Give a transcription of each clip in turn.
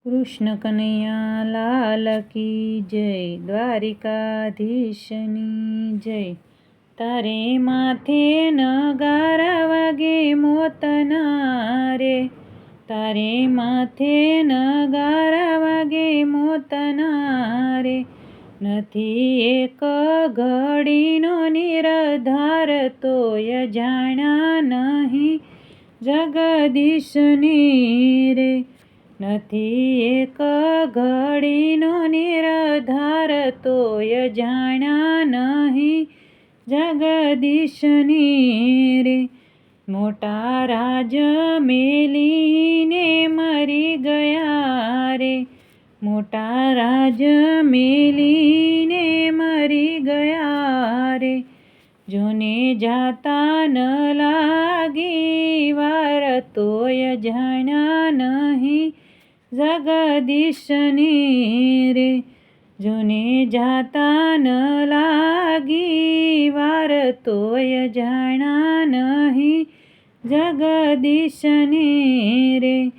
કૃષ્ણ કનૈયા લાલ કી જય, દ્વારિકાધીશની જય. તારે માથે નગારા વાગે મોતના રે, તારે માથે નગારા વાગે મોતના રે. નથી એક ઘડીનો નિરધાર, તોય જાણ્યા નહીં જગદીશની રે. નથી એક ઘડીનો નિરધાર, તોય જાણ્યા નહીં જગદીશની રે. મોટા રાજ મેલીને મરી ગયા રે, મોટા રાજ મેલીને મરી ગયા રે. જોને જાતા ન લાગી વાર, તોય જાણ્યા નહીં જગદીશની રે. જોને જાતા ન લાગી વાર, તોય જાણ્યા નહીં જગદીશની રે.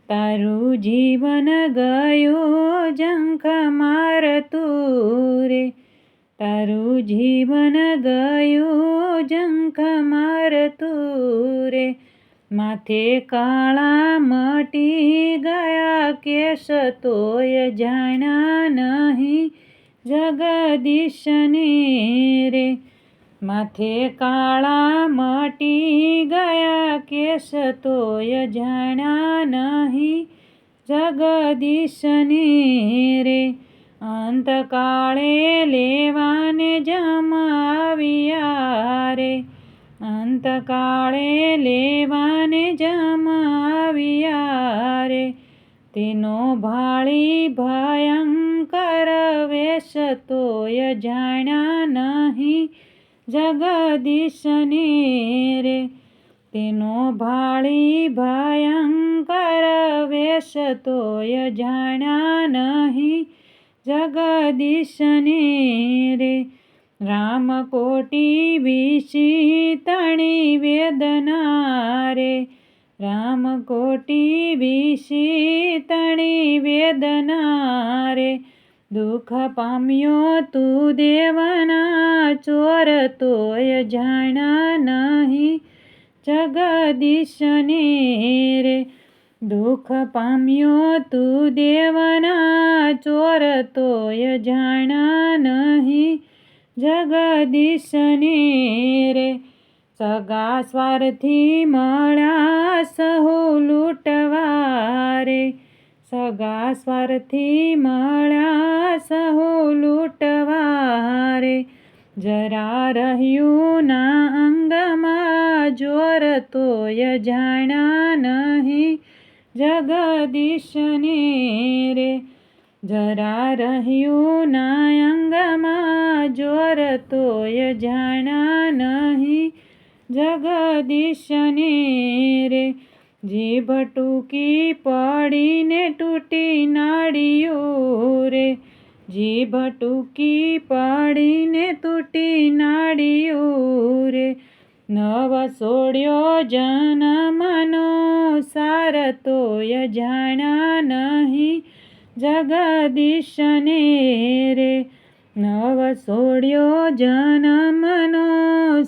તારું જીવન ગયું ઝંખ મારતું રે, તારું જીવન ગયું ઝંખ મારતું રે. માથે કાળા મટી ગયા કેશ, તોય જાણ્યા નહીં જગદીશની રે. માથે કાળા મટી ગયા કેશ, તોય જાણ્યા નહીં જગદીશની રે. અંતકાળે લેવાને જમાવ્યા રે, અંતકાળે લેવાને જમાવ્યા રે. તેનો ભાળી ભયંકર વેશ, તોય જાણ્યા નહીં જગદીશની રે. તેનો ભાળી ભયંકર વેશ, તોય જાણ્યા નહીં જગદીશની રે. રામકોટી વિષી તણી વેદના રે, રામકોટી વિષી તણી વેદના રે. દુઃખ પામ્યો તું દેવના ચોર, તોય જાણ્યા નહીં જગદીશની રે. દુઃખ પામ્યો તું દેવના ચોર, તોય જાણ્યા નહીં જગદીશની રે. સગા સ્વાર્થી મળ્યા સહુ લૂંટવા રે, સગા સ્વાર્થી મળ્યા સહુ લૂંટવા રે. જરા રહ્યું ના અંગમાં જોર, તોય જાણ્યા નહીં જગદીશની રે. જરા રહ્યું ના અંગમાં જોર, તોય જાણ્યા નહીં જગદીશની રે. જીભ ટૂંકી પડીને તૂટી નાળિયું રે, જીભ ટૂંકી પડીને તૂટી નાળિયું રે. નવ સોળ્યો જન્મનો સાર, તોય જાણ્યા નહીં જગદીશની રે. નવ સોળ્યો જન્મનો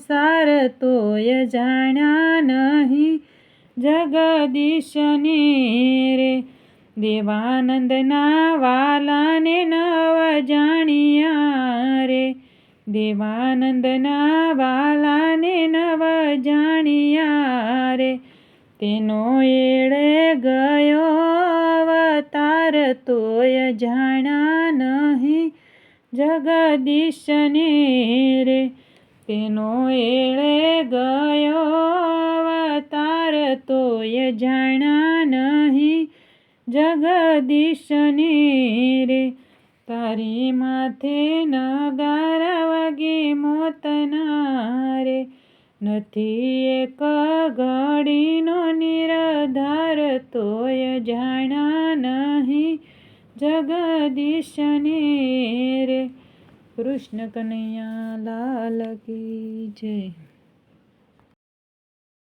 સાર, તોય જાણ્યા નહીં જગદીશની રે. દેવાનંદના વાલાને નવ જાણ્યા રે, દેવાનંદના વાલાને નવ જાણ્યા રે. તેનો એળે ગયો અવતાર, તોય જાણ્યા નહીં જગદીશની રે. તેનો એળે ગયો અવતાર, તોય જાણ્યા નહીં જગદીશની રે. તારી માથે નગારા વાગે મોતના રે. નથી એક ઘડીનો નિરધાર, તોય જાણ્યા નહીં જગદીશની રે. કૃષ્ણ કનૈયા લાલ કી જય.